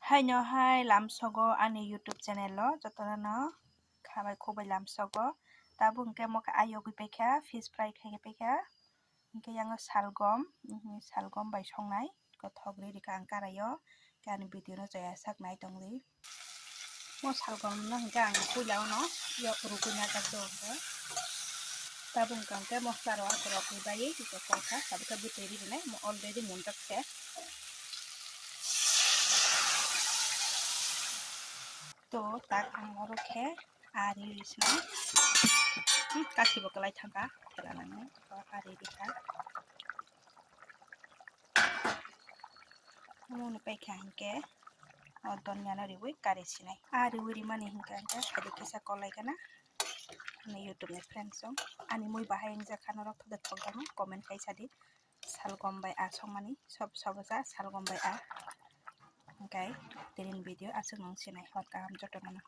Haino hai lamsogo ani YouTube channel lo jotona khabai khobai lamsogo tabung ke mo ayo gipekha fish fry khai pekha ke yang salgom bai songnai kothok ri ka angkarayo kan video no jaya saknai tongli mo salgom no gang pulao no yo rukunya ka do tabung kam ke mosla ro akorok ni bai ko kha sabka buteri ne mo already muntak se to tak ang orokhe ari risna kasibo kalai thangka telanane ari rika mone paikha hingke donya na riwi kari sinai ari wiri mani hingka angka sadi kisa kolai kana ni YouTube ni friends song ani mui bahai ingja khana rok thode thogamo comment kai sadi salgom bai asong mani sob soboja salgom bai a okay tirin video asung nong sinai hot kaham jotona